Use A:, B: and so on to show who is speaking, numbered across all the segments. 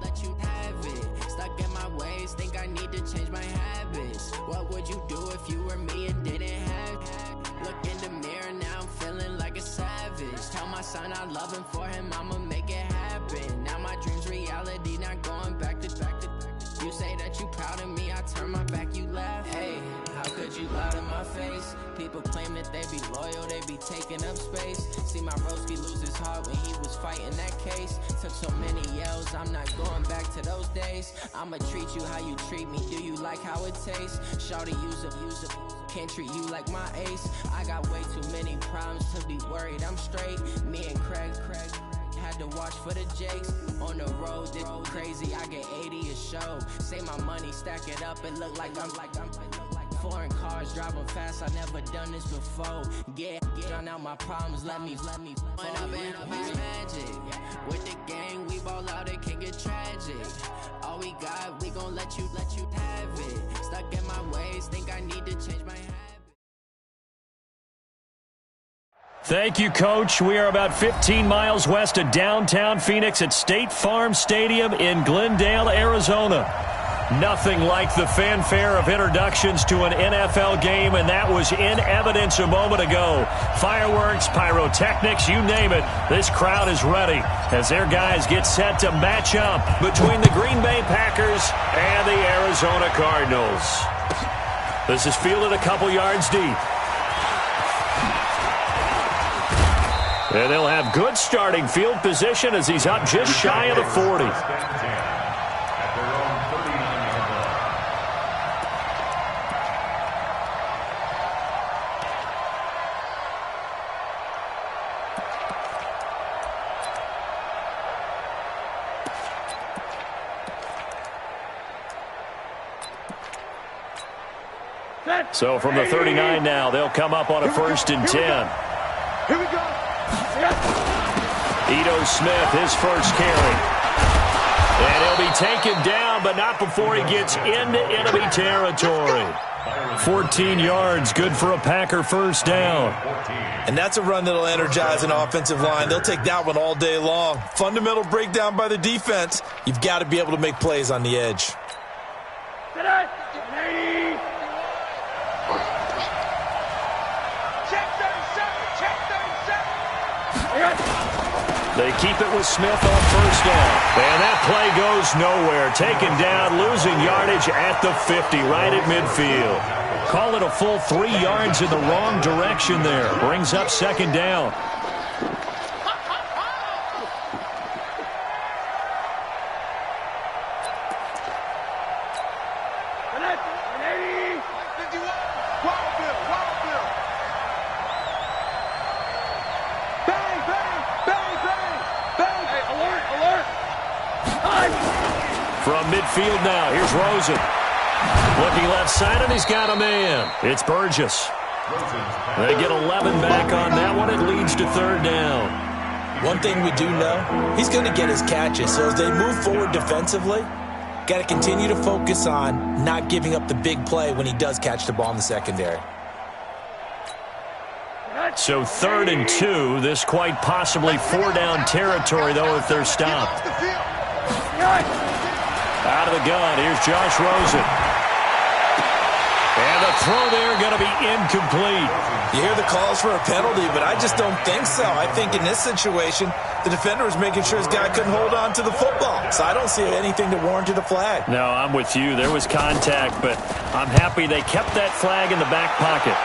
A: let you have it. Stuck in my ways, think I need to change my habits. What would you do if you were me and didn't have it? Look in the mirror, now I'm feeling like a savage. Tell my son I love him, for him I'ma make it happen. Now my dream's reality, not going back to. You say that you proud of me, I turn my back, you laugh. Hey, how could you lie to my face? People claim that they be loyal, they be taking up space. See my broski lose his heart when he was fighting that case. Took so many yells, I'm not going back to those days. I'ma treat you how you treat me, do you like how it tastes? Shawty, use up, can't treat you like my ace. I got way too many problems to be worried, I'm straight. Me and Craig had to watch for the Jakes. On the road, this crazy, I get 80 a show. Say my money, stack it up, it look like I'm foreign cars, driving fast, I never done this before. Get drown out my problems, let me When up and up is magic. With the gang, we ball out, it can get tragic. All we got, we gon' let you have it. Stuck in my ways, think I need to change my habit.
B: Thank you, Coach. We are about 15 miles west of downtown Phoenix at State Farm Stadium in Glendale, Arizona. Nothing like the fanfare of introductions to an NFL game, and that was in evidence a moment ago. Fireworks, pyrotechnics, you name it. This crowd is ready as their guys get set to match up between the Green Bay Packers and the Arizona Cardinals. This is fielded a couple yards deep. And they'll have good starting field position as he's up just shy of the 40. So from the 39 now, they'll come up on a 1st and 10.
C: Here we go.
B: Ito Smith, his first carry. And he'll be taken down, but not before he gets into enemy territory. 14 yards, good for a Packer first down.
D: And that's a run that'll energize an offensive line. They'll take that one all day long. Fundamental breakdown by the defense. You've got to be able to make plays on the edge.
B: They keep it with Smith on first down. And that play goes nowhere. Taken down, losing yardage at the 50, right at midfield. Call it a full 3 yards in the wrong direction there. Brings up 2nd down. From midfield now, here's Rosen. Looking left side, and he's got a man. It's Burgess. They get 11 back on that one. It leads to 3rd down.
D: One thing we do know, he's going to get his catches. So as they move forward defensively, got to continue to focus on not giving up the big play when he does catch the ball in the secondary.
B: So 3rd and 2. This quite possibly 4-down territory, though, if they're stopped. Out of the gun, here's Josh Rosen. And the throw there going to be incomplete.
D: You hear the calls for a penalty, but I just don't think so. I think in this situation, the defender was making sure his guy couldn't hold on to the football. So I don't see anything that warranted a flag.
B: No, I'm with you. There was contact, but I'm happy they kept that flag in the back pocket.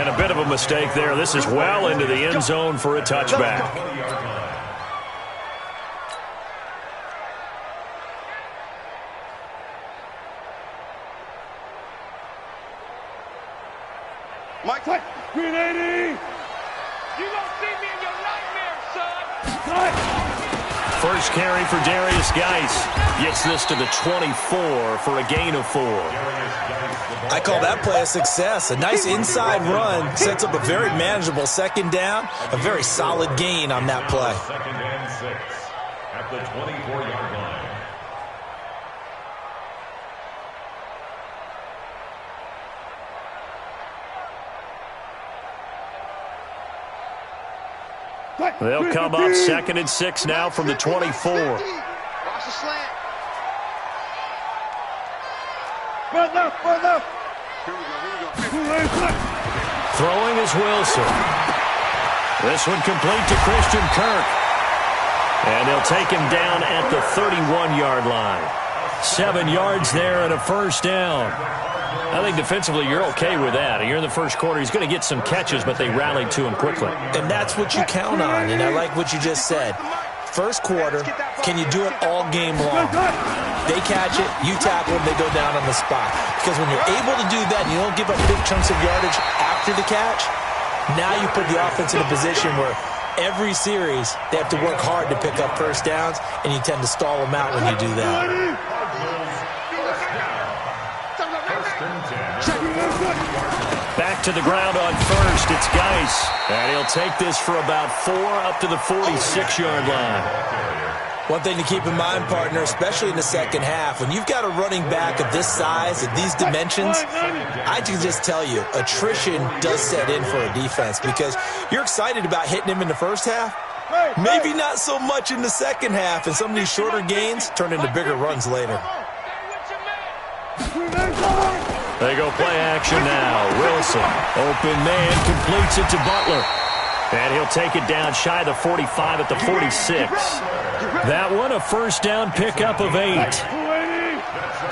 B: And a bit of a mistake there. This is well into the end zone for a touchback.
C: Mike, Green 80! You gonna see me in your nightmare, son!
B: First carry for Darius Geis. Gets this to the 24 for a gain of 4.
D: I call that play a success. A nice inside run sets up a very manageable 2nd down. A very solid gain on that play.
E: 2nd and 6 at the 24-yard line.
B: They'll come up 2nd and 6 now from the 24.
C: Watch the slant. Run left, run left. Here we go.
B: Throwing is Wilson. This one complete to Christian Kirk. And they'll take him down at the 31-yard line. 7 yards there and a first down. I think defensively you're okay with that. You're in the first quarter. He's going to get some catches, but they rallied to him quickly.
D: And that's what you count on, and I like what you just said. First quarter, can you do it all game long? They catch it, you tackle them, they go down on the spot. Because when you're able to do that and you don't give up big chunks of yardage after the catch, now you put the offense in a position where every series they have to work hard to pick up first downs, and you tend to stall them out when you do that.
B: Back to the ground on first. It's Geis. And he'll take this for about 4 up to the 46-yard line.
D: One thing to keep in mind, partner, especially in the second half, when you've got a running back of this size, of these dimensions, I can just tell you, attrition does set in for a defense because you're excited about hitting him in the first half. Maybe not so much in the second half, and some of these shorter gains turn into bigger runs later.
B: They go play action now. Wilson, open man, completes it to Butler. And he'll take it down shy of the 45 at the 46. That one, a first down pickup of 8.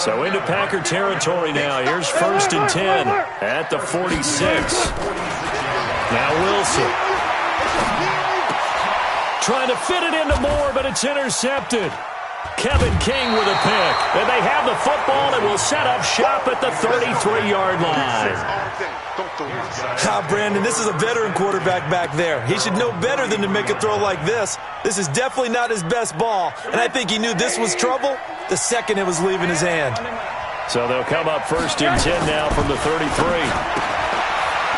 B: So into Packer territory now. Here's 1st and 10 at the 46. Now Wilson. Trying to fit it into Moore, but it's intercepted. Kevin King with a pick. And they have the football and will set up shop at the 33-yard line.
D: Brandon, this is a veteran quarterback back there. He should know better than to make a throw like this. This is definitely not his best ball. And I think he knew this was trouble the second it was leaving his hand.
B: So they'll come up 1st and 10 now from the 33.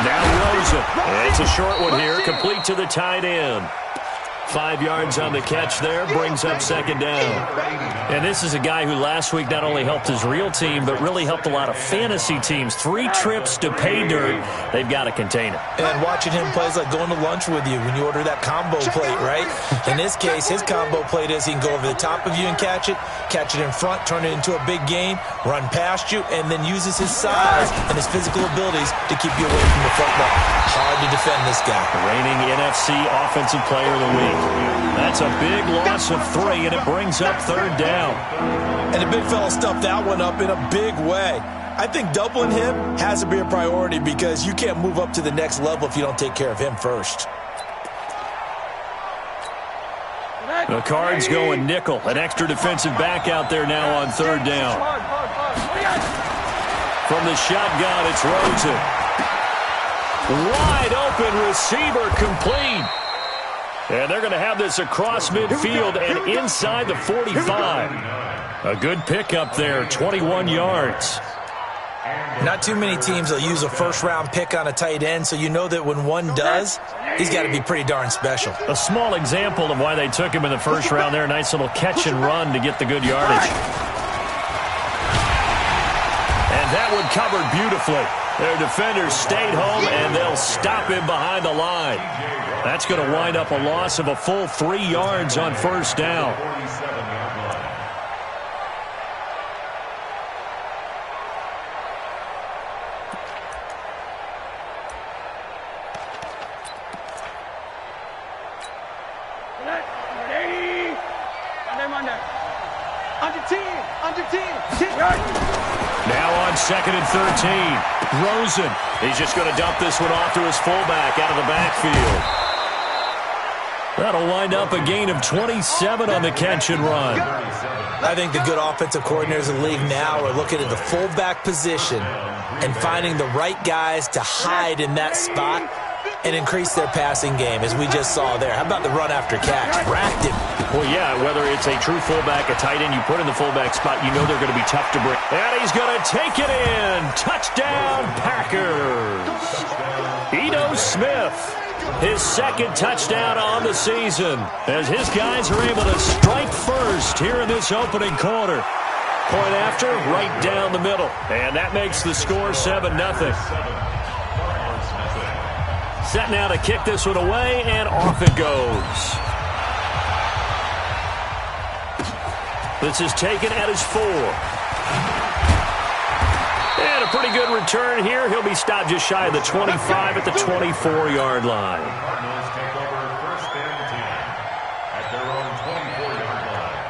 B: Now Rosen. It's a short one here, complete to the tight end. 5 yards on the catch there, brings up 2nd down. And this is a guy who last week not only helped his real team, but really helped a lot of fantasy teams. 3 trips to pay dirt. They've got to contain it.
D: And watching him play is like going to lunch with you when you order that combo plate, right? In this case, his combo plate is he can go over the top of you and catch it in front, turn it into a big gain, run past you, and then uses his size and his physical abilities to keep you away from the football. Hard to defend this guy.
B: Reigning NFC Offensive Player of the Week. That's a big loss of 3, and it brings up 3rd down.
D: And the big fella stuffed that one up in a big way. I think doubling him has to be a priority because you can't move up to the next level if you don't take care of him first.
B: The Cards going nickel. An extra defensive back out there now on 3rd down. From the shotgun, it's Rosen. Wide open receiver complete. And they're going to have this across midfield and inside the 45. A good pickup there, 21 yards.
D: Not too many teams will use a first-round pick on a tight end, so you know that when one does, he's got to be pretty darn special.
B: A small example of why they took him in the first round there. Nice little catch and run to get the good yardage. And that one covered beautifully. Their defenders stayed home, and they'll stop him behind the line. That's going to wind up a loss of a full 3 yards on 1st down. Now on 2nd and 13. Rosen. He's just going to dump this one off to his fullback out of the backfield. That'll wind up a gain of 27 on the catch and run.
D: I think the good offensive coordinators in the league now are looking at the fullback position and finding the right guys to hide in that spot and increase their passing game, as we just saw there. How about the run after catch? Racked him.
B: Well, yeah, whether it's a true fullback, a tight end, you put in the fullback spot, you know they're going to be tough to break. And he's going to take it in. Touchdown, Packers. Ito Smith, his 2nd touchdown on the season, as his guys are able to strike first here in this opening quarter. Point after, right down the middle. And that makes the score 7-0. Set now to kick this one away, and off it goes. This is taken at his 4. And a pretty good return here. He'll be stopped just shy of the 25 at the 24-yard line.
E: Cardinals take over first and 10 at their own 24-yard line.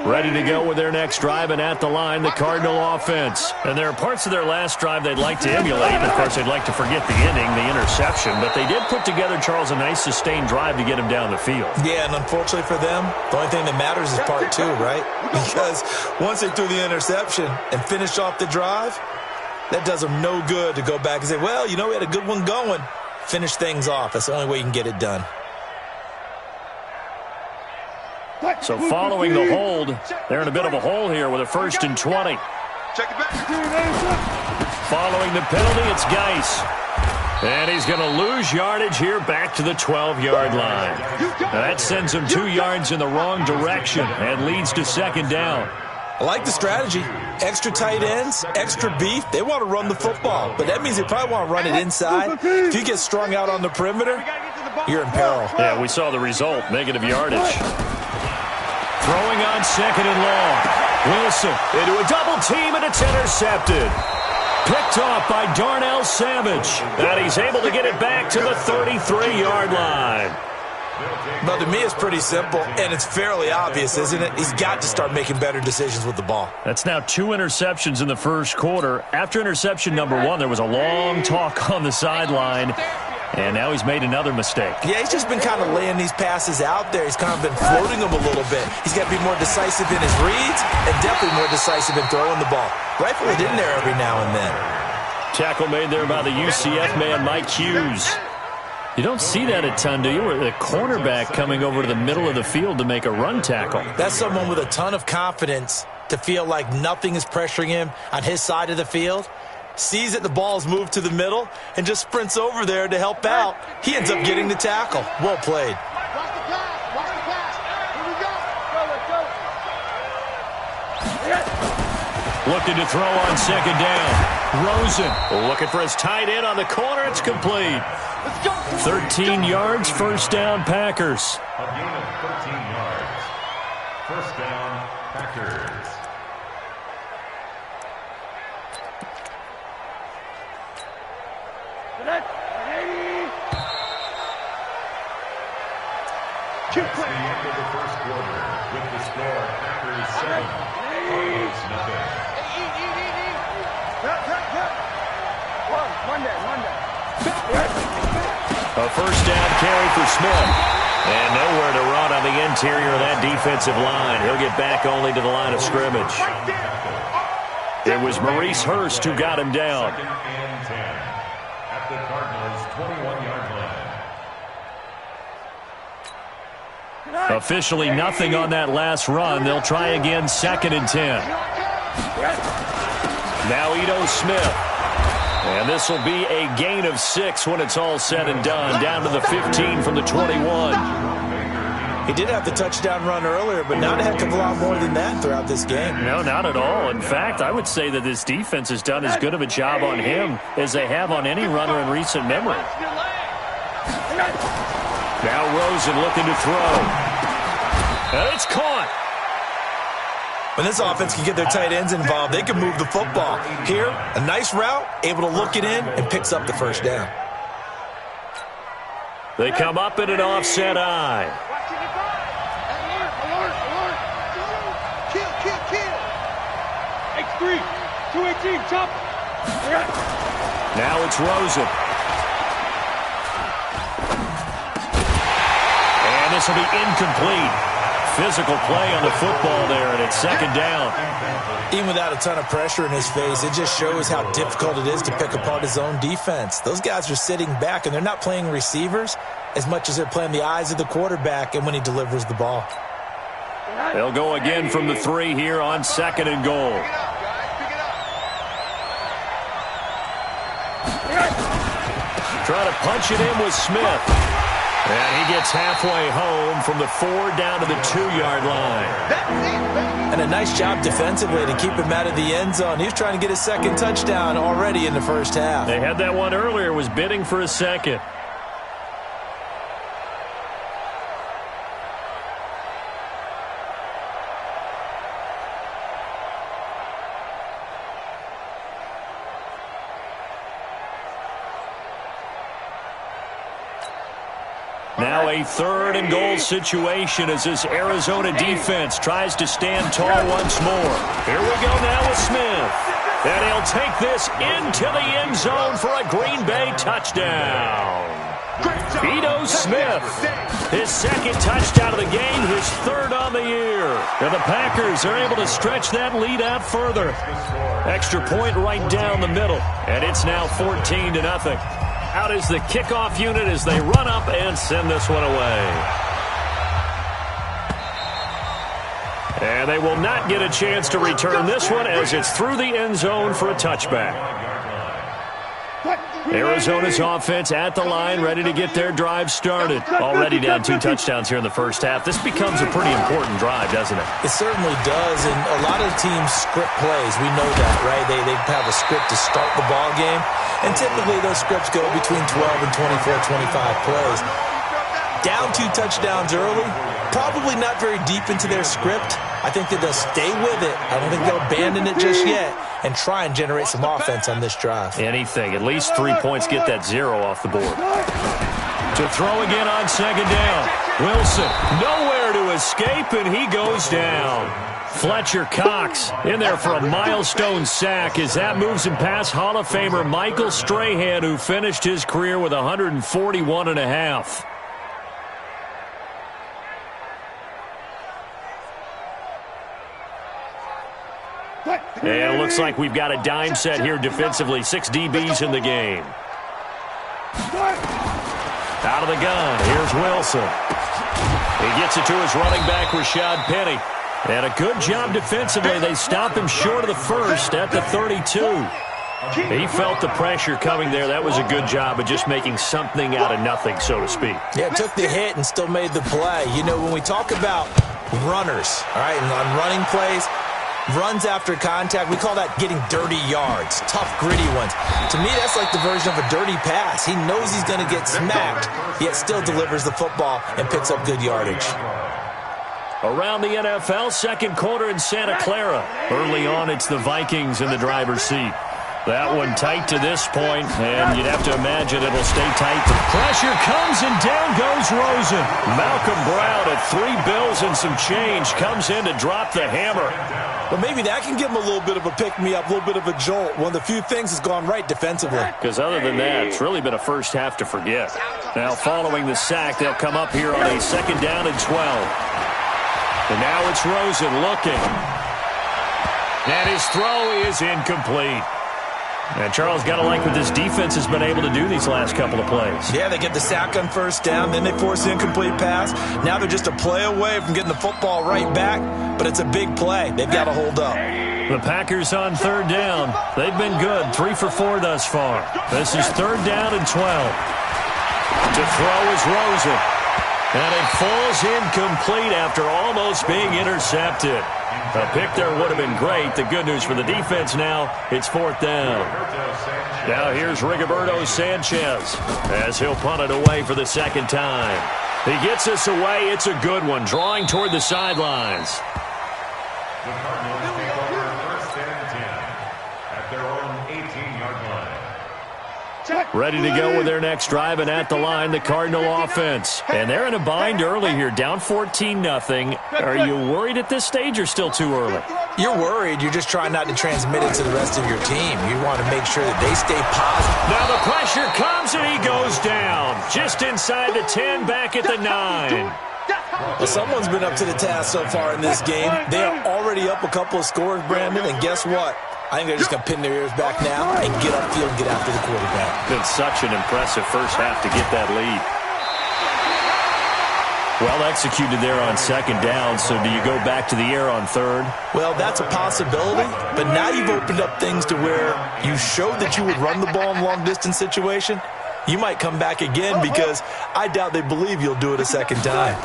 B: Ready to go with their next drive, and at the line, the Cardinal offense. And there are parts of their last drive they'd like to emulate. Of course, they'd like to forget the inning, the interception. But they did put together, Charles, a nice sustained drive to get him down the field.
D: Yeah, and unfortunately for them, the only thing that matters is part 2, right? Because once they threw the interception and finished off the drive, that does them no good to go back and say, well, you know, we had a good one going. Finish things off. That's the only way you can get it done.
B: So following the hold, they're in a bit of a hole here with a 1st and 20. Following the penalty, it's Geis. And he's going to lose yardage here back to the 12-yard line. Now that sends him 2 yards in the wrong direction and leads to 2nd down.
D: I like the strategy. Extra tight ends, extra beef. They want to run the football, but that means they probably want to run it inside. If you get strung out on the perimeter, you're in peril.
B: Yeah, we saw the result, negative yardage. Throwing on 2nd and long. Wilson into a double team, and it's intercepted. Picked off by Darnell Savage. And he's able to get it back to the 33-yard line.
D: But to me, it's pretty simple, and it's fairly obvious, isn't it? He's got to start making better decisions with the ball.
B: That's now 2 interceptions in the first quarter. After interception number 1, there was a long talk on the sideline. And now he's made another mistake.
D: Yeah, he's just been kind of laying these passes out there. He's kind of been floating them a little bit. He's got to be more decisive in his reads and definitely more decisive in throwing the ball. Rifle it in there every now and then.
B: Tackle made there by the UCF man, Mike Hughes. You don't see that a ton, do you? Where the cornerback coming over to the middle of the field to make a run tackle.
D: That's someone with a ton of confidence to feel like nothing is pressuring him on his side of the field. Sees that the ball's moved to the middle and just sprints over there to help out. He ends up getting the tackle. Well played.
B: Looking to throw on 2nd down. Rosen looking for his tight end on the corner. It's complete. 13 yards, 1st down, Packers.
E: A gain of 13 yards. 1st down, Packers. That's the end of the first quarter with the score Packers 7, Cardinals nothing.
B: A 1st down carry for Smith. And nowhere to run on the interior of that defensive line. He'll get back only to the line of scrimmage. It was Maurice Hurst who got him down.
E: 2nd and 10 at the Cardinals' 21-yard line.
B: Officially nothing on that last run. They'll try again, 2nd and 10. Now Ito Smith. And this will be a gain of 6 when it's all said and done. Down to the 15 from the 21.
D: He did have the touchdown run earlier, but not a heck of a lot more than that throughout this game.
B: No, not at all. In fact, I would say that this defense has done as good of a job on him as they have on any runner in recent memory. Now Rosen looking to throw. And it's caught.
D: When this offense can get their tight ends involved, they can move the football. Here, a nice route, able to look it in, and picks up the 1st down.
B: They come up in an offset eye.
C: X3, 218, chop.
B: Now it's Rosen. And this will be incomplete. Physical play on the football there, and it's 2nd down.
D: Even without a ton of pressure in his face, it just shows how difficult it is to pick apart his own defense. Those guys are sitting back, and they're not playing receivers as much as they're playing the eyes of the quarterback and when he delivers the ball.
B: They'll go again from the 3 here on 2nd and goal. Trying to punch it in with Smith. And he gets halfway home from the 4 down to the 2-yard line.
D: And a nice job defensively to keep him out of the end zone. He was trying to get his second touchdown already in the first half.
B: They had that one earlier, was bidding for a second. Now a 3rd and goal situation as this Arizona defense tries to stand tall once more. Here we go now with Smith. And he'll take this into the end zone for a Green Bay touchdown. Ito Smith, his 2nd touchdown of the game, his 3rd on the year. And the Packers are able to stretch that lead out further. Extra point right down the middle. And it's now 14-0. Out is the kickoff unit as they run up and send this one away. And they will not get a chance to return this one as it's through the end zone for a touchback. Arizona's offense at the line, ready to get their drive started. Already down 2 touchdowns here in the first half. This becomes a pretty important drive, doesn't it?
D: It certainly does, and a lot of teams script plays. We know that, right? They have a script to start the ball game, and typically those scripts go between 12 and 24, 25 plays. Down 2 touchdowns early, probably not very deep into their script. I think that they'll stay with it. I don't think they'll abandon it just yet and try and generate some offense on this drive.
B: Anything. At least 3 points, get that 0 off the board. To throw again on 2nd down. Wilson nowhere to escape, and he goes down. Fletcher Cox in there for a milestone sack as that moves him past Hall of Famer Michael Strahan, who finished his career with 141.5. And it looks like we've got a dime set here defensively. 6 DBs in the game. Out of the gun. Here's Wilson. He gets it to his running back, Rashad Penny. And a good job defensively. They stop him short of the first at the 32. He felt the pressure coming there. That was a good job of just making something out of nothing, so to speak.
D: Yeah, took the hit and still made the play. You know, when we talk about runners, all right, and on running plays, runs after contact, we call that getting dirty yards, tough, gritty ones. To me, that's like the version of a dirty pass. He knows he's going to get smacked, yet still delivers the football and picks up good yardage.
B: Around the NFL, 2nd quarter in Santa Clara. Early on, it's the Vikings in the driver's seat. That one tight to this point, and you'd have to imagine it'll stay tight. The pressure comes, and down goes Rosen. Malcolm Brown at 3 bills and some change comes in to drop the hammer.
D: But maybe that can give him a little bit of a pick-me-up, a little bit of a jolt. One of the few things has gone right defensively.
B: Because other than that, it's really been a first half to forget. Now, following the sack, they'll come up here on a 2nd down and 12. And now it's Rosen looking. And his throw is incomplete. And Charles, got to like what this defense has been able to do these last couple of plays.
D: Yeah, they get the sack on 1st down, then they force the incomplete pass. Now they're just a play away from getting the football right back, but it's a big play. They've got to hold up.
B: The Packers on 3rd down. They've been good, 3 for 4 thus far. This is 3rd down and 12. To throw is Rosen. And it falls incomplete after almost being intercepted. A pick there would have been great. The good news for the defense now, it's 4th down. Now here's Rigoberto Sanchez as he'll punt it away for the 2nd time. He gets us away. It's a good one, drawing toward the sidelines.
E: The Cardinals take over 1st and 10 at their own 18-yard line.
B: Ready to go with their next drive, and at the line, the Cardinal offense. And they're in a bind early here, down 14-0. Are you worried at this stage or still too early?
D: You're worried. You're just trying not to transmit it to the rest of your team. You want to make sure that they stay positive.
B: Now the pressure comes, and he goes down. Just inside the 10, back at the 9.
D: Well, someone's been up to the task so far in this game. They are already up a couple of scores, Brandon, and guess what? I think they're just going to pin their ears back now and get upfield and get after the quarterback.
B: Been such an impressive first half to get that lead. Well executed there on 2nd down, so do you go back to the air on 3rd?
D: Well, that's a possibility, but now you've opened up things to where you showed that you would run the ball in a long-distance situation. you might come back again because I doubt they believe you'll do it a second time.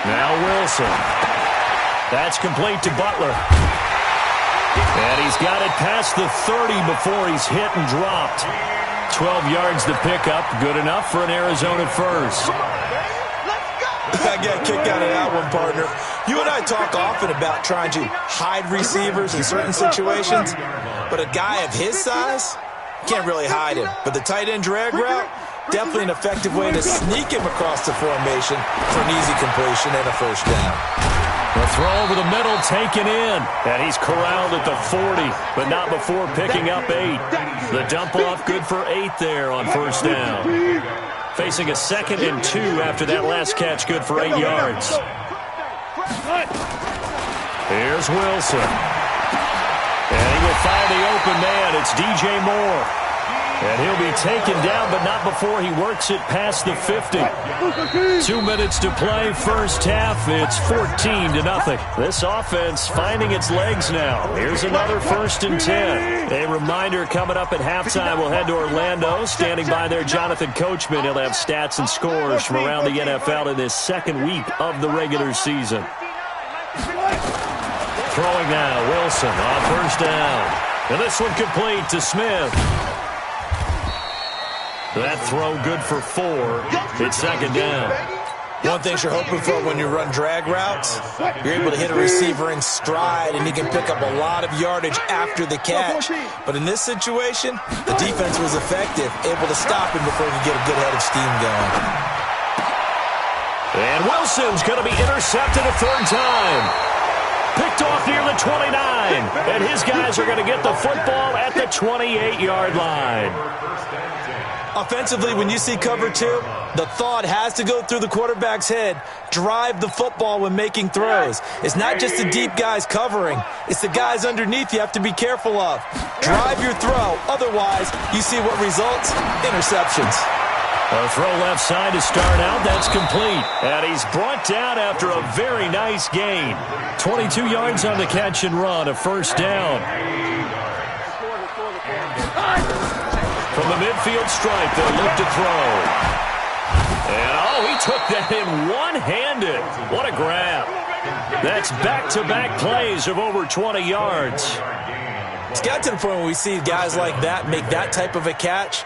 B: Now Wilson. That's complete to Butler. And he's got it past the 30 before he's hit and dropped. 12 yards to pick up. Good enough for an Arizona first.
D: I got a kick out of that one, partner. You and I talk often about trying to hide receivers in certain situations, but a guy of his size can't really hide him. But the tight end drag route, definitely an effective way to sneak him across the formation for an easy completion and a first down.
B: The throw over the middle taken in, and he's corralled at the 40, but not before picking up 8. The dump off good for 8 there on first down. Facing a 2nd and 2 after that last catch, good for 8 yards. Here's Wilson. And he will find the open man. It's DJ Moore. And he'll be taken down, but not before he works it past the 50. 2 minutes to play, first half. It's 14-0. This offense finding its legs now. Here's another 1st and 10. A reminder coming up at halftime. We'll head to Orlando. Standing by there, Jonathan Coachman. He'll have stats and scores from around the NFL in this 2nd week of the regular season. Throwing now, Wilson on first down. And this one complete to Smith. That throw good for 4. It's 2nd down.
D: One thing you're hoping for when you run drag routes, you're able to hit a receiver in stride, and he can pick up a lot of yardage after the catch. But in this situation, the defense was effective, able to stop him before he could get a good head of steam going.
B: And Wilson's going to be intercepted a 3rd time. Picked off near the 29. And his guys are going to get the football at the 28-yard line.
D: Offensively, when you see cover 2, the thought has to go through the quarterback's head. Drive the football when making throws. It's not just the deep guys covering. It's the guys underneath you have to be careful of. Drive your throw. Otherwise, you see what results? Interceptions.
B: A throw left side to start out. That's complete. And he's brought down after a very nice gain. 22 yards on the catch and run. A first down. From the midfield stripe, they'll look to throw. And, he took that in one-handed. What a grab. That's back-to-back plays of over 20 yards.
D: It's got to the point where we see guys like that make that type of a catch.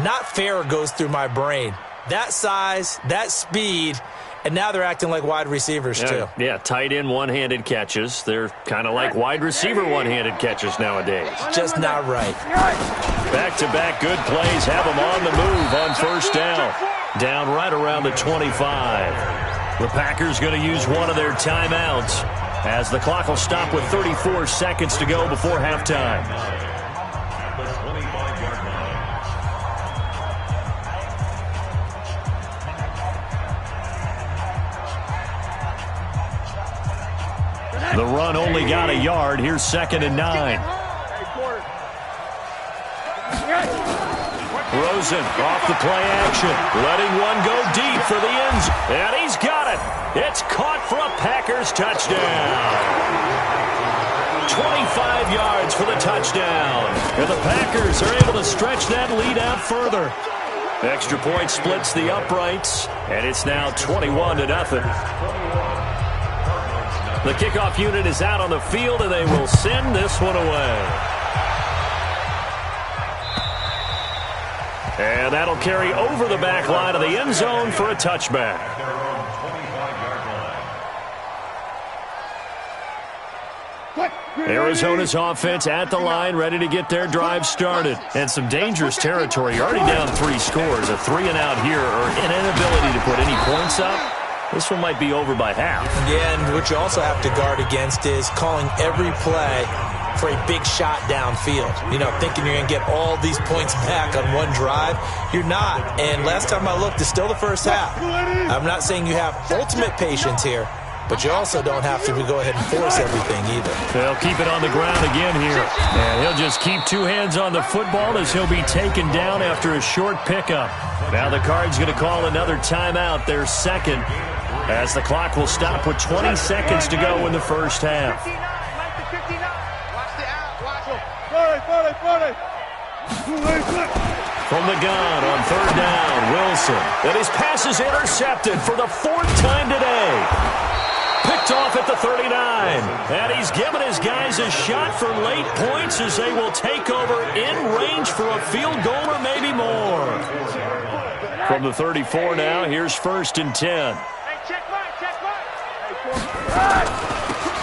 D: Not fair goes through my brain. That size, that speed, and now they're acting like wide receivers, too.
B: Yeah, tight end one-handed catches. They're kind of like wide receiver one-handed catches nowadays.
D: Just not right.
B: Back-to-back good plays have them on the move on first down. Down right around the 25. The Packers going to use one of their timeouts as the clock will stop with 34 seconds to go before halftime. The run only got a yard. Here's 2nd and 9. Rosen off the play action. Letting one go deep for the end zone. And he's got it. It's caught for a Packers touchdown. 25 yards for the touchdown. And the Packers are able to stretch that lead out further. Extra point splits the uprights. And it's now 21-0. The kickoff unit is out on the field, and they will send this one away. And that'll carry over the back line of the end zone for a touchback. Arizona's offense at the line, ready to get their drive started. And some dangerous territory. You're already down 3 scores. A 3-and-out here, or an inability to put any points up. This one might be over by half.
D: Yeah, and what you also have to guard against is calling every play for a big shot downfield. You know, thinking you're going to get all these points back on one drive. You're not. And last time I looked, it's still the first half. I'm not saying you have ultimate patience here, but you also don't have to go ahead and force everything either.
B: They'll keep it on the ground again here. And he'll just keep 2 hands on the football as he'll be taken down after a short pickup. Now the Cards going to call another timeout, their 2nd. As the clock will stop with 20 seconds to go in the first half. From the gun on third down, Wilson. And his pass is intercepted for the 4th time today. Picked off at the 39. And he's given his guys a shot for late points as they will take over in range for a field goal or maybe more. From the 34 now, here's 1st and 10.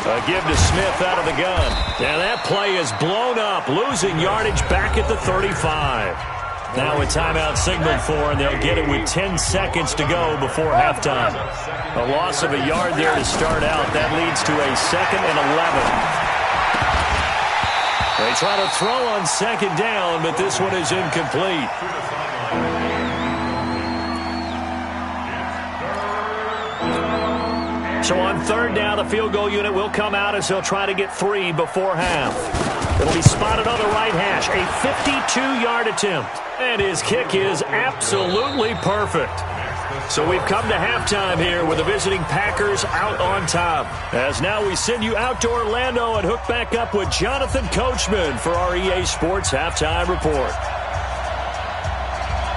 B: A give to Smith out of the gun. And that play is blown up, losing yardage back at the 35. Now a timeout signaled for, and they'll get it with 10 seconds to go before halftime. A loss of a yard there to start out. That leads to a 2nd and 11. They try to throw on 2nd down, but this one is incomplete. So on 3rd down, the field goal unit will come out as they'll try to get 3 before half. It'll be spotted on the right hash, a 52-yard attempt. And his kick is absolutely perfect. So we've come to halftime here with the visiting Packers out on top. As now we send you out to Orlando and hook back up with Jonathan Coachman for our EA Sports Halftime Report.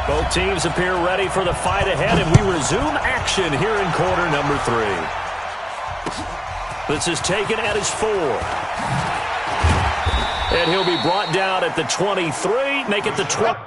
B: Both teams appear ready for the fight ahead, and we resume action here in quarter number 3. This is taken at his 4. And he'll be brought down at the 23, make it the 20.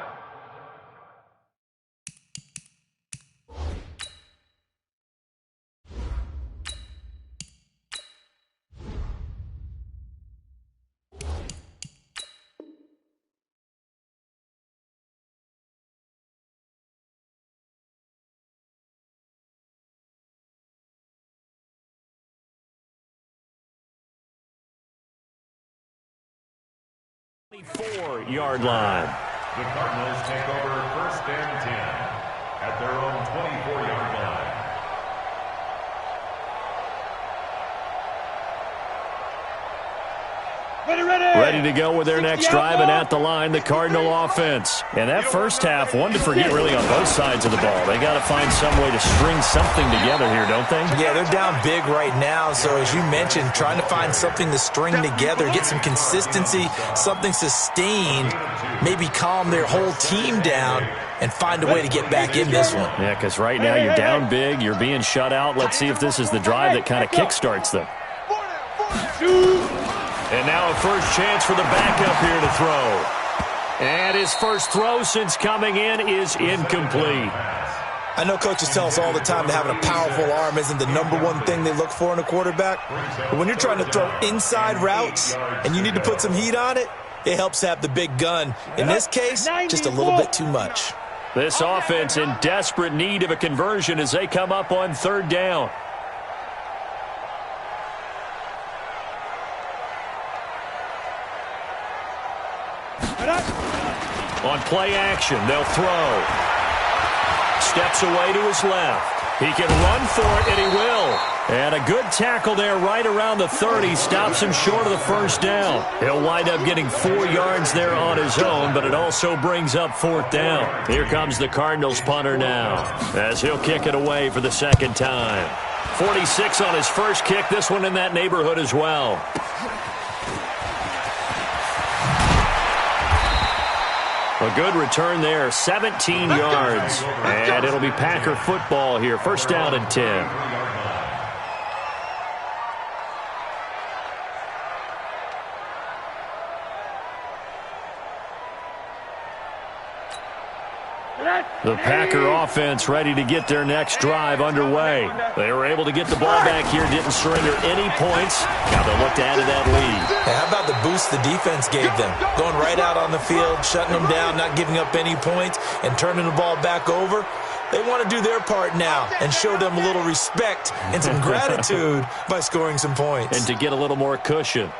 B: Yard line.
E: The Cardinals take over 1st and 10 at their own 24-yard line.
B: Ready to go with their next drive, and at the line, the Cardinal offense. And that first half, one to forget really on both sides of the ball. They got to find some way to string something together here, don't they?
D: Yeah, they're down big right now. So as you mentioned, trying to find something to string together, get some consistency, something sustained, maybe calm their whole team down and find a way to get back in this one.
B: Yeah, because right now you're down big, you're being shut out. Let's see if this is the drive that kind of kickstarts them. And now a first chance for the backup here to throw. And his first throw since coming in is incomplete.
D: I know coaches tell us all the time that having a powerful arm isn't the #1 thing they look for in a quarterback. But when you're trying to throw inside routes and you need to put some heat on it, it helps to have the big gun. In this case, just a little bit too much.
B: This offense in desperate need of a conversion as they come up on 3rd down. On play action, they'll throw. Steps away to his left. He can run for it, and he will. And a good tackle there right around the 30. Stops him short of the first down. He'll wind up getting 4 yards there on his own, but it also brings up 4th down. Here comes the Cardinals punter now, as he'll kick it away for the 2nd time. 46 on his first kick, this one in that neighborhood as well. A good return there, 17 yards. And it'll be Packer football here, 1st down and 10. The Packer offense ready to get their next drive underway. They were able to get the ball back here, didn't surrender any points. Now they'll look to add to that lead.
D: Hey, how about the boost the defense gave them? Going right out on the field, shutting them down, not giving up any points, and turning the ball back over. They want to do their part now and show them a little respect and some gratitude by scoring some points.
B: And to get a little more cushion.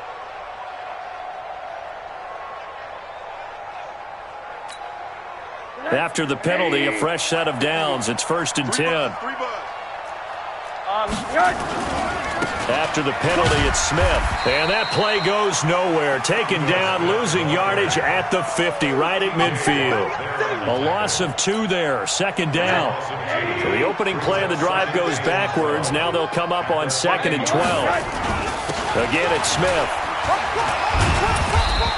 B: After the penalty, a fresh set of downs. It's 1st and 10. After the penalty, it's Smith. And that play goes nowhere. Taken down, losing yardage at the 50, right at midfield. A loss of 2 there, 2nd down. So the opening play of the drive goes backwards. Now they'll come up on 2nd and 12. Again, it's Smith.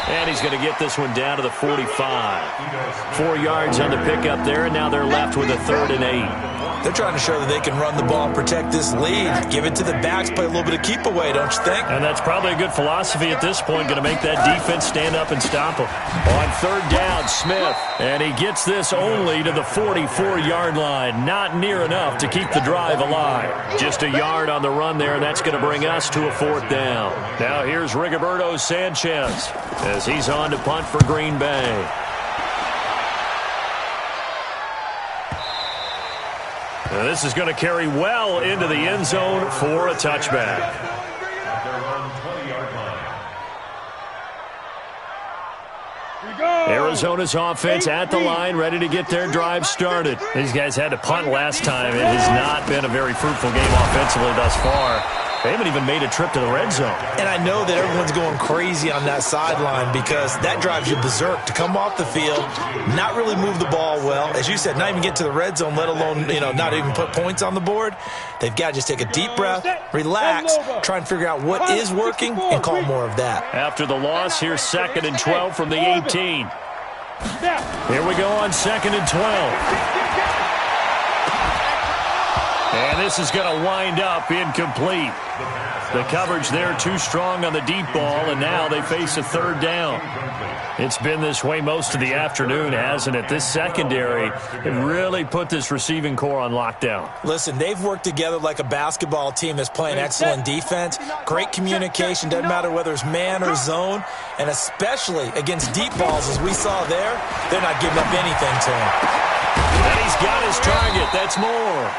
B: And he's going to get this one down to the 45. 4 yards on the pickup there, and now they're left with a 3rd and 8.
D: They're trying to show that they can run the ball and protect this lead. Give it to the backs, play a little bit of keep away, don't you think?
B: And that's probably a good philosophy at this point, going to make that defense stand up and stop them. On 3rd down, Smith. And he gets this only to the 44-yard line. Not near enough to keep the drive alive. Just a yard on the run there, and that's going to bring us to a 4th down. Now here's Rigoberto Sanchez as he's on to punt for Green Bay. Now this is going to carry well into the end zone for a touchback.
E: At their own 20-yard line.
B: Arizona's offense at the line, ready to get their drive started. These guys had to punt last time. It has not been a very fruitful game offensively thus far. They haven't even made a trip to the red zone. And
D: I know that everyone's going crazy on that sideline because that drives you berserk to come off the field, not really move the ball well. As you said, not even get to the red zone, let alone, not even put points on the board. They've got to just take a deep breath, relax, try and figure out what is working, and call more of that.
B: After the loss, here's 2nd and 12 from the 18. Here we go on 2nd and 12. And this is going to wind up incomplete. The coverage there too strong on the deep ball, and now they face a 3rd down. It's been this way most of the afternoon, hasn't it? This secondary, it really put this receiving core on lockdown.
D: Listen, they've worked together like a basketball team that's playing excellent defense. Great communication, doesn't matter whether it's man or zone, and especially against deep balls, as we saw there, they're not giving up anything to him.
B: And he's got his target. That's more.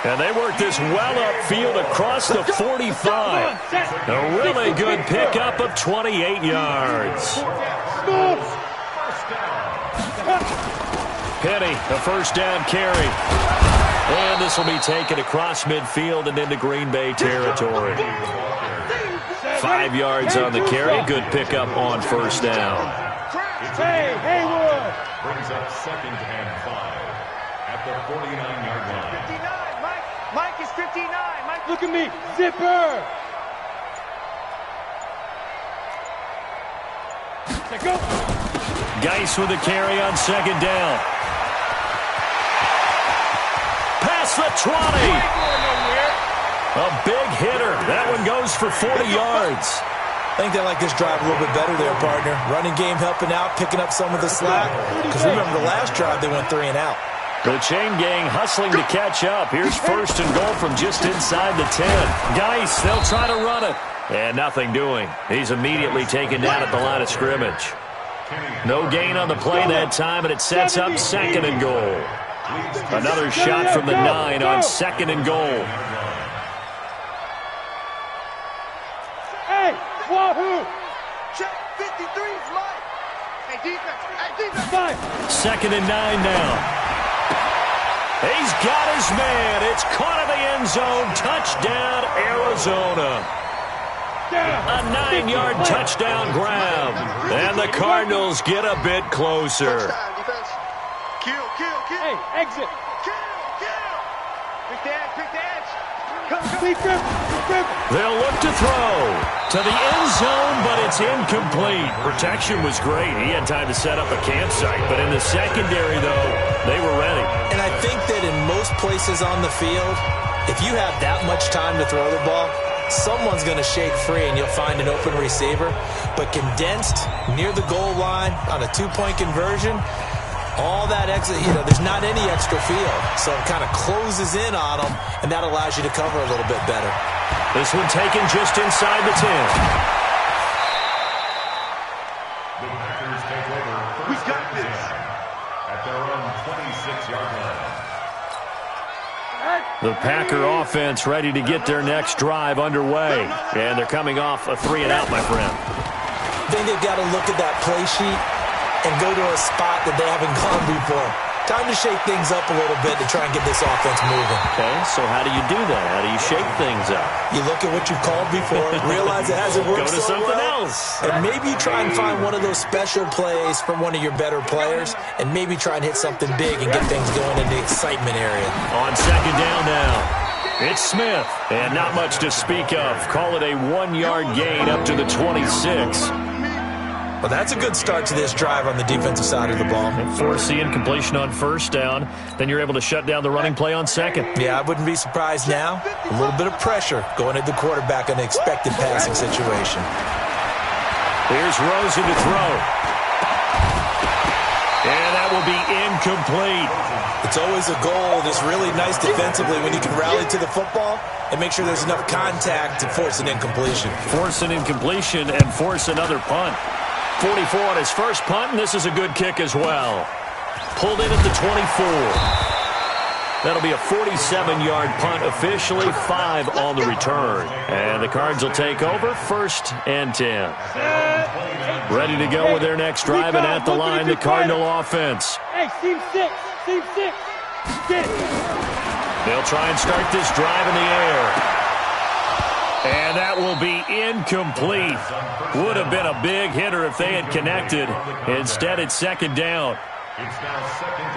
B: And they work this well upfield across the 45. A really good pickup of 28 yards. Penny, a 1st down carry. And this will be taken across midfield and into Green Bay territory. 5 yards on the carry. Good pickup on 1st down.
C: Hey, Haywood!
E: Brings up 2nd and 5 at the 49-yard line.
C: Mike is 59. Mike, look at me. Zipper. Let's go.
B: Geis with a carry on 2nd down. Past the 20. A big hitter. That one goes for 40 yards.
D: I think they like this drive a little bit better there, partner. Running game helping out, picking up some of the slack. Because remember, the last drive they went 3 and out.
B: The chain gang hustling to catch up. Here's 1st and goal from just inside the 10. Geis, they'll try to run it. And nothing doing. He's immediately taken down at the line of scrimmage. No gain on the play that time, and it sets up 2nd and goal. Another shot from the 9 on 2nd and goal.
C: Hey, wahoo!
F: Check 53's Mike. Hey, defense. Hey, defense.
B: 2nd and 9 now. He's got his man. It's caught in the end zone. Touchdown, Arizona. A 9-yard touchdown grab. And the Cardinals get a bit closer.
F: Kill.
C: Hey, exit.
F: Kill. Pick the edge. Come.
B: They'll look to throw to the end zone, but it's incomplete. Protection was great. He had time to set up a campsite, but in the secondary, though, they were ready.
D: And I think that in most places on the field, if you have that much time to throw the ball, someone's going to shake free and you'll find an open receiver. But condensed near the goal line on a 2-point conversion, all that extra, there's not any extra field. So it kind of closes in on them, and that allows you to cover a little bit better.
B: This one taken just inside the 10.
E: The Packers take over.
F: We got this.
E: At their own 26-yard line.
B: The Packer offense ready to get their next drive underway. And they're coming off a 3-and-out, my friend.
D: I think they've got to look at that play sheet and go to a spot that they haven't gone before. Time to shake things up a little bit to try and get this offense moving.
B: Okay, so how do you do that? How do you shake things up?
D: You look at what you've called before, realize it hasn't worked
B: Go to
D: so
B: something
D: well,
B: else.
D: and maybe you try and find one of those special plays from one of your better players, and maybe try and hit something big and get things going in the excitement area.
B: On 2nd down now. It's Smith, and not much to speak of. Call it a 1-yard gain up to the 26.
D: Well, that's a good start to this drive on the defensive side of the ball.
B: Force the incompletion on first down. Then you're able to shut down the running play on second.
D: Yeah, I wouldn't be surprised now. A little bit of pressure going at the quarterback in an expected passing situation.
B: Here's Rosen to throw. And that will be incomplete.
D: It's always a goal that's really nice defensively when you can rally to the football and make sure there's enough contact to force an incompletion. Force an incompletion and force another punt. 44 on his first punt, and this is a good kick as well. Pulled in at the 24. That'll be a 47-yard punt officially, 5 on the return. And the Cards will take over, 1st and 10. Ready to go with their next drive, and at the line, the Cardinal offense.
C: Hey, team 6, team 6.
B: They'll try and start this drive in the air. And that will be incomplete. Would have been a big hitter if they had connected. Instead, it's 2nd down.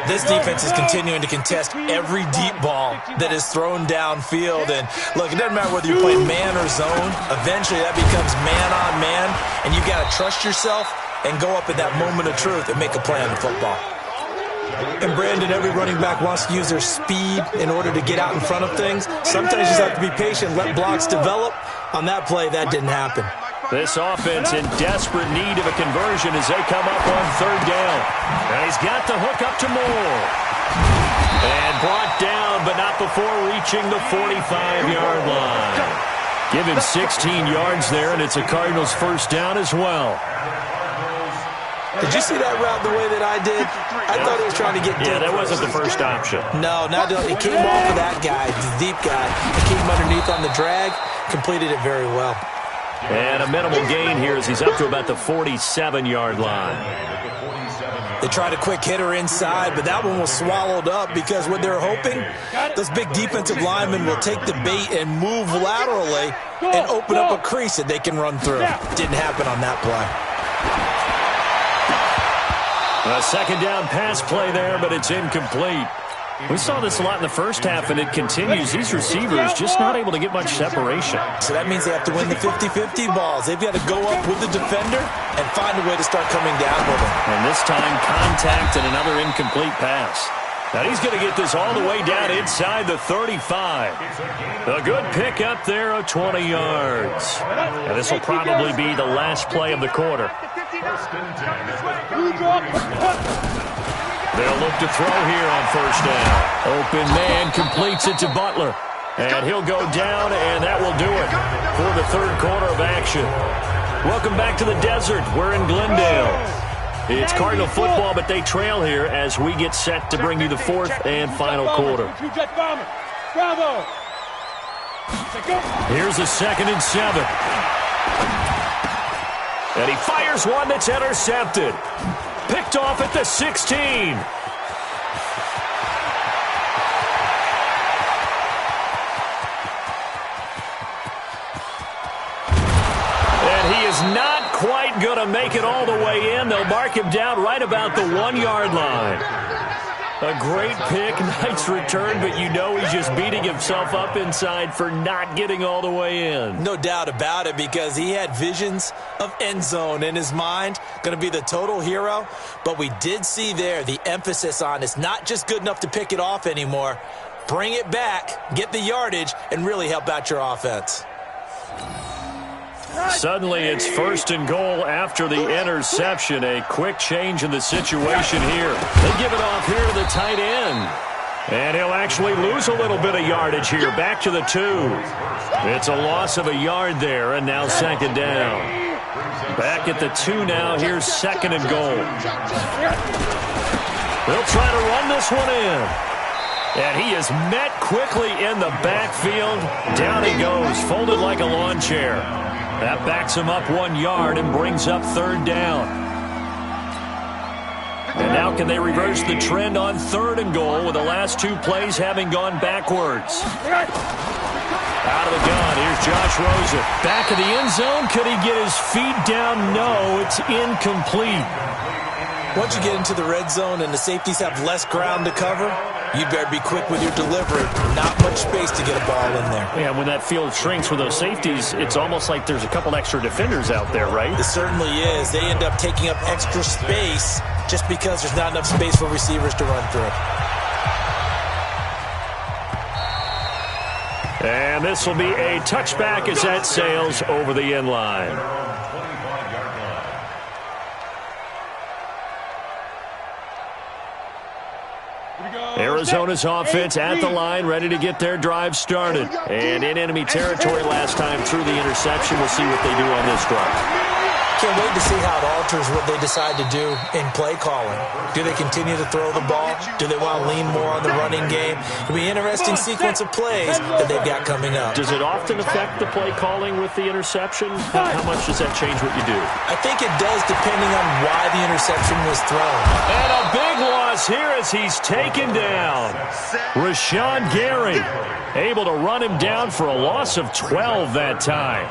D: This defense is continuing to contest every deep ball that is thrown downfield. And, look, it doesn't matter whether you play man or zone. Eventually, that becomes man-on-man. And you've got to trust yourself and go up in that moment of truth and make a play on the football. And, Brandon, every running back wants to use their speed in order to get out in front of things. Sometimes you just have to be patient, let blocks develop. On that play, that didn't happen.
B: This offense in desperate need of a conversion as they come up on 3rd down. And he's got the hook up to Moore. And brought down, but not before reaching the 45-yard line. Give him 16 yards there, and it's a Cardinals 1st down as well.
D: Did you see that route the way that I did? I thought he was trying to get deep.
B: Yeah, that wasn't the first option.
D: No, it came off of that guy, the deep guy. It came underneath on the drag, completed it very well.
B: And a minimal gain here as he's up to about the 47-yard line.
D: They tried a quick hitter inside, but that one was swallowed up because what they're hoping, those big defensive linemen will take the bait and move laterally and open up a crease that they can run through. Didn't happen on that play.
B: A 2nd down pass play there, but it's incomplete. We saw this a lot in the first half, and it continues. These receivers just not able to get much separation.
D: So that means they have to win the 50-50 balls. They've got to go up with the defender and find a way to start coming down with him.
B: And this time, contact and another incomplete pass. Now he's going to get this all the way down inside the 35. A good pick up there of 20 yards. And this will probably be the last play of the quarter. They'll look to throw here on 1st down. Open man completes it to Butler. And he'll go down, and that will do it for the 3rd quarter of action. Welcome back to the desert. We're in Glendale. It's Cardinal football, but they trail here as we get set to bring you the 4th and final quarter. Here's a 2nd and 7. And he fires one that's intercepted. Picked off at the 16. And he is not quite going to make it all the way in. They'll mark him down right about the 1-yard line. A great pick, nice return, but you know he's just beating himself up inside for not getting all the way in.
D: No doubt about it, because he had visions of end zone in his mind. Going to be the total hero. But we did see there the emphasis on it's not just good enough to pick it off anymore. Bring it back, get the yardage, and really help out your offense.
B: Suddenly it's 1st and goal after the interception. A quick change in the situation here. They give it off here to the tight end. And he'll actually lose a little bit of yardage here. Back to the 2. It's a loss of a yard there, and now 2nd down. Back at the 2 now. Here's 2nd and goal. They'll try to run this one in. And he is met quickly in the backfield. Down he goes, folded like a lawn chair. That backs him up 1 yard and brings up 3rd down. And now can they reverse the trend on 3rd and goal with the last 2 plays having gone backwards? Out of the gun, here's Josh Rosen. Back of the end zone, could he get his feet down? No, it's incomplete.
D: Once you get into the red zone and the safeties have less ground to cover, you better be quick with your delivery. Not much space to get a ball in there.
B: Yeah, when that field shrinks with those safeties, it's almost like there's a couple extra defenders out there, right?
D: It certainly is. They end up taking up extra space just because there's not enough space for receivers to run through.
B: And this will be a touchback as that sails over the end line. Arizona's offense at the line, ready to get their drive started. And in enemy territory last time through the interception. We'll see what they do on this drive.
D: Can't wait to see how it alters what they decide to do in play calling. Do they continue to throw the ball? Do they want to lean more on the running game? It'll be an interesting sequence of plays that they've got coming up.
B: Does it often affect the play calling with the interception? How much does that change what you do?
D: I think it does, depending on why the interception was thrown.
B: And a big loss here as he's taken down. Rashawn Gary able to run him down for a loss of 12 that time.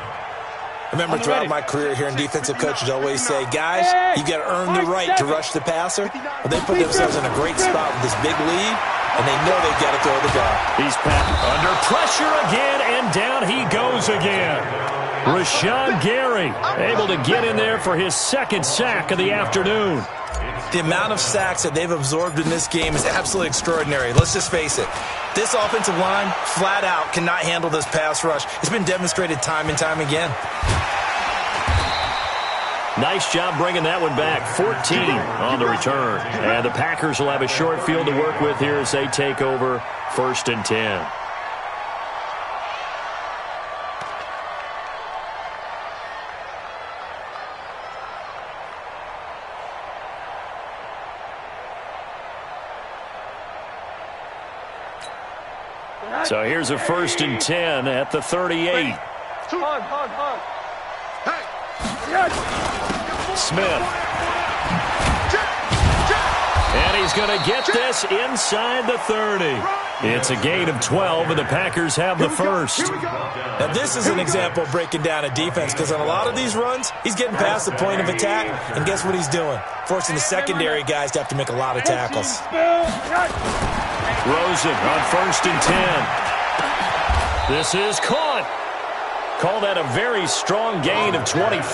D: I remember throughout my career hearing defensive coaches always say, guys, you got to earn the right to rush the passer. Well, they put themselves in a great spot with this big lead, and they know they've got to throw the ball.
B: He's under pressure again, and down he goes again. Rashawn Gary able to get in there for his second sack of the afternoon.
D: The amount of sacks that they've absorbed in this game is absolutely extraordinary. Let's just face it. This offensive line, flat out, cannot handle this pass rush. It's been demonstrated time and time again.
B: Nice job bringing that one back. 14 on the return. And the Packers will have a short field to work with here as they take over 1st and 10. So here's a 1st and 10 at the 38. Smith. And he's going to get this inside the 30. It's a gain of 12, and the Packers have the first.
D: Now, this is an example of breaking down a defense, because on a lot of these runs, he's getting past the point of attack, and guess what he's doing? Forcing the secondary guys to have to make a lot of tackles.
B: Rosen on 1st and 10. This is caught. Call that a very strong gain of 24.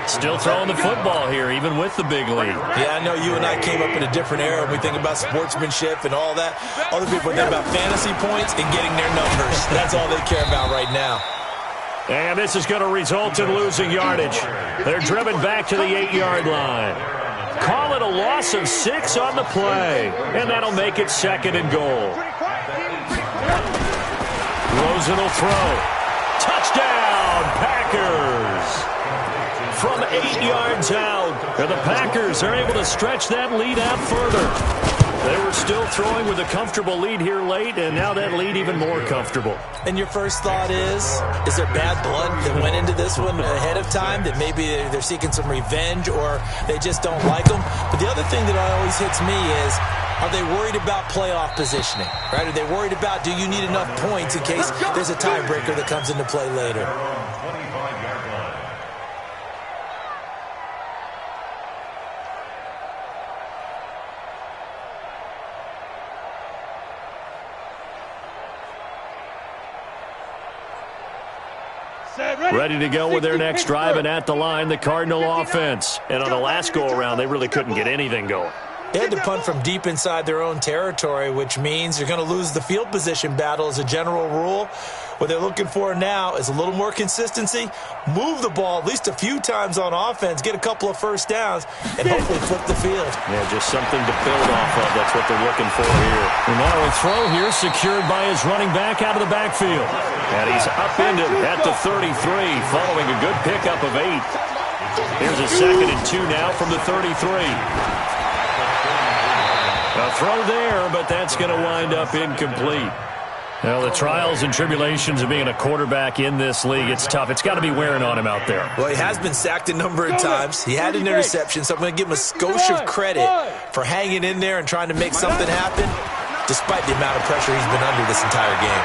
B: Still throwing the football here, even with the big lead.
D: Yeah, I know you and I came up in a different era when we think about sportsmanship and all that. Other people think about fantasy points and getting their numbers. That's all they care about right now.
B: And this is going to result in losing yardage. They're driven back to the 8-yard line. Call it a loss of 6 on the play, and that'll make it 2nd and goal. Rosen will throw. Touchdown, Packers! From 8 yards out, and the Packers are able to stretch that lead out further. They were still throwing with a comfortable lead here late, and now that lead even more comfortable.
D: And your first thought is there bad blood that went into this one ahead of time, that maybe they're seeking some revenge or they just don't like them? But the other thing that always hits me is, are they worried about playoff positioning? Right? Are they worried about, do you need enough points in case there's a tiebreaker that comes into play later?
B: Ready to go with their next drive, and at the line, the Cardinal offense. And on the last go-around, they really couldn't get anything going.
D: They had to punt from deep inside their own territory, which means you're going to lose the field position battle as a general rule. What they're looking for now is a little more consistency, move the ball at least a few times on offense, get a couple of first downs, and hopefully flip the field.
B: Yeah, just something to build off of. That's what they're looking for here. And now a throw here secured by his running back out of the backfield. And he's upended at the 33 following a good pickup of 8. Here's a 2nd and 2 now from the 33. A throw there, but that's going to wind up incomplete. Well, the trials and tribulations of being a quarterback in this league, it's tough. It's got to be wearing on him out there.
D: Well, he has been sacked a number of times. He had an interception, so I'm going to give him a skosh of credit for hanging in there and trying to make something happen, despite the amount of pressure he's been under this entire game.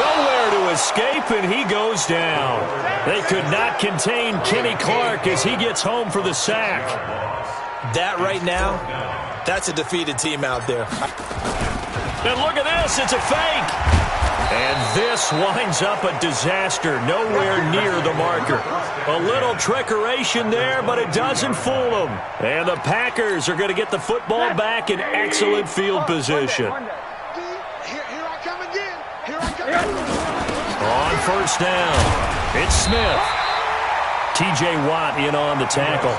B: Nowhere to escape, and he goes down. They could not contain Kenny Clark as he gets home for the sack.
D: That right now, that's a defeated team out there.
B: And look at this. It's a fake. And this winds up a disaster. Nowhere near the marker. A little trickeration there, but it doesn't fool them. And the Packers are going to get the football back in excellent field position.
F: Here I come again. Here I come.
B: On first down, it's Smith. T.J. Watt in on the tackle.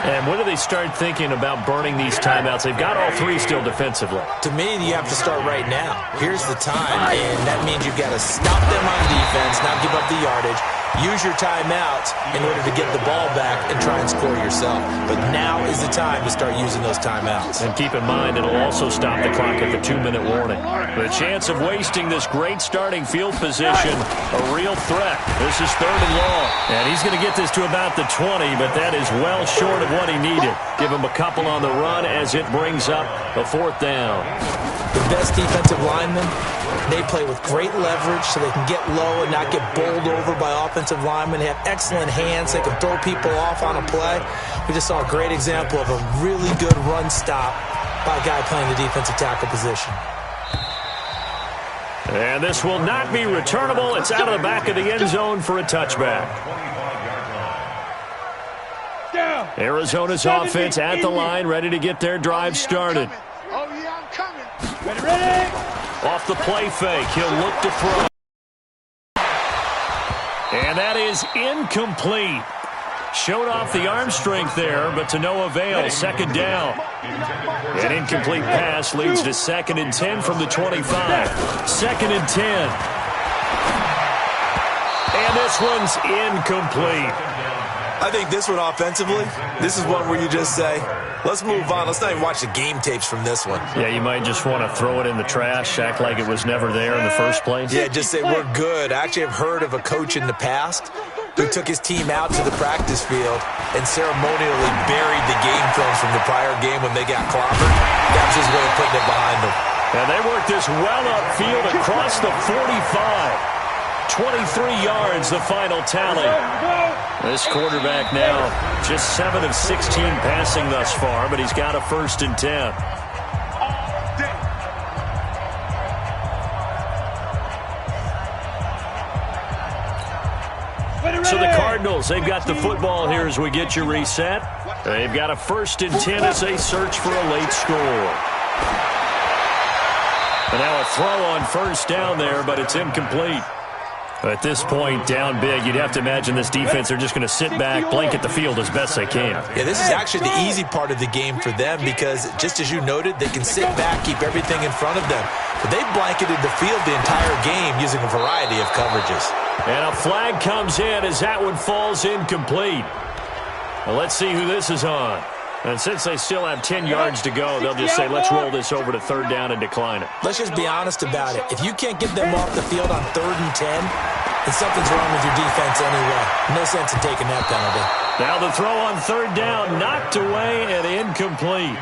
B: And when do they start thinking about burning these timeouts? They've got all three still defensively.
D: To me, you have to start right now. Here's the time, and that means you've got to stop them on defense, not give up the yardage, use your timeouts in order to get the ball back and try and score yourself. But now is the time to start using those timeouts.
B: And keep in mind, it'll also stop the clock at the 2-minute warning. The chance of wasting this great starting field position, a real threat. This is 3rd and long. And he's going to get this to about the 20, but that is well short of what he needed. Give him a couple on the run as it brings up a 4th down.
D: The best defensive linemen, they play with great leverage so they can get low and not get bowled over by offensive linemen. They have excellent hands. They can throw people off on a play. We just saw a great example of a really good run stop by a guy playing the defensive tackle position.
B: And this will not be returnable. It's out of the back of the end zone for a touchback. Arizona's offense at the line, ready to get their drive started.
F: Oh, yeah, I'm coming.
C: Ready?
B: Off the play fake, he'll look to throw. And that is incomplete. Showed off the arm strength there, but to no avail. 2nd down. An incomplete pass leads to 2nd and 10 from the 25. 2nd and 10. And this one's incomplete.
D: I think this one offensively, this is one where you just say, let's move on. Let's not even watch the game tapes from this one.
B: Yeah, you might just want to throw it in the trash, act like it was never there in the first place.
D: Yeah, just say we're good. I actually have heard of a coach in the past who took his team out to the practice field and ceremonially buried the game films from the prior game when they got clobbered. That was his way of putting it behind them.
B: And they worked this well upfield across the 45. 23 yards, the final tally. This quarterback now just 7 of 16 passing thus far, but he's got a 1st and 10. So the Cardinals, they've got the football here as we get you reset. They've got a 1st and 10 as they search for a late score. And now a throw on 1st down there, but it's incomplete. At this point, down big, you'd have to imagine this defense, they're just going to sit back, blanket the field as best they can.
D: Yeah, this is actually the easy part of the game for them because, just as you noted, they can sit back, keep everything in front of them. But they've blanketed the field the entire game using a variety of coverages.
B: And a flag comes in as that one falls incomplete. Well, let's see who this is on. And since they still have 10 yards to go, they'll just say, let's roll this over to 3rd down and decline it.
D: Let's just be honest about it. If you can't get them off the field on 3rd and 10, then something's wrong with your defense anyway. No sense in taking that penalty.
B: Now the throw on 3rd down, knocked away and incomplete.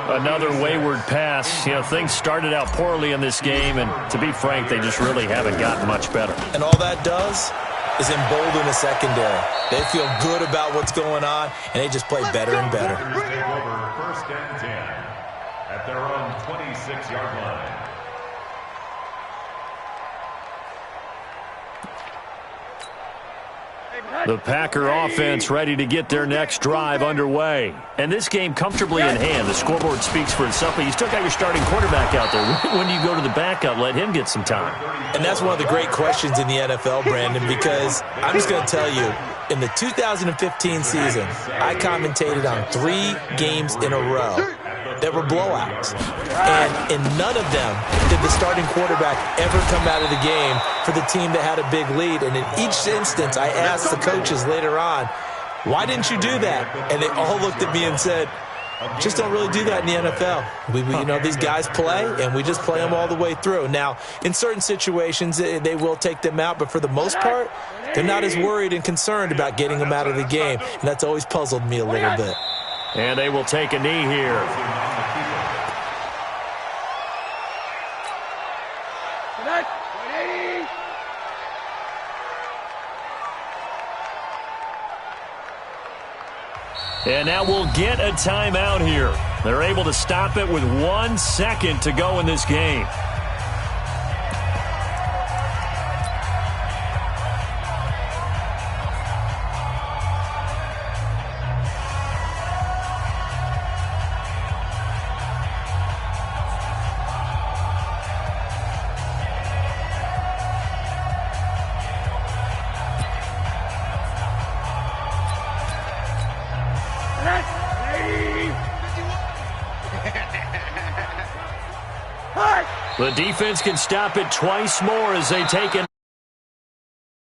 B: Another wayward pass. You know, things started out poorly in this game, and to be frank, they just really haven't gotten much better.
D: And all that does is embolden the secondary. They feel good about what's going on, and they just play better and better.
E: Over 1st and 10 at their own 26-yard line.
B: The Packer offense ready to get their next drive underway. And this game comfortably in hand. The scoreboard speaks for itself, but you still got your starting quarterback out there. When do you go to the backup, let him get some time?
D: And that's one of the great questions in the NFL, Brandon, because I'm just going to tell you, in the 2015 season, I commentated on 3 games in a row that were blowouts. And in none of them did the starting quarterback ever come out of the game for the team that had a big lead. And in each instance, I asked the coaches later on, why didn't you do that? And they all looked at me and said, just don't really do that in the NFL. You know, these guys play, and we just play them all the way through. Now, in certain situations, they will take them out, but for the most part, they're not as worried and concerned about getting them out of the game. And that's always puzzled me a little bit.
B: And they will take a knee here. And now we'll get a timeout here. They're able to stop it with 1 second to go in this game. The defense can stop it twice more as they take it.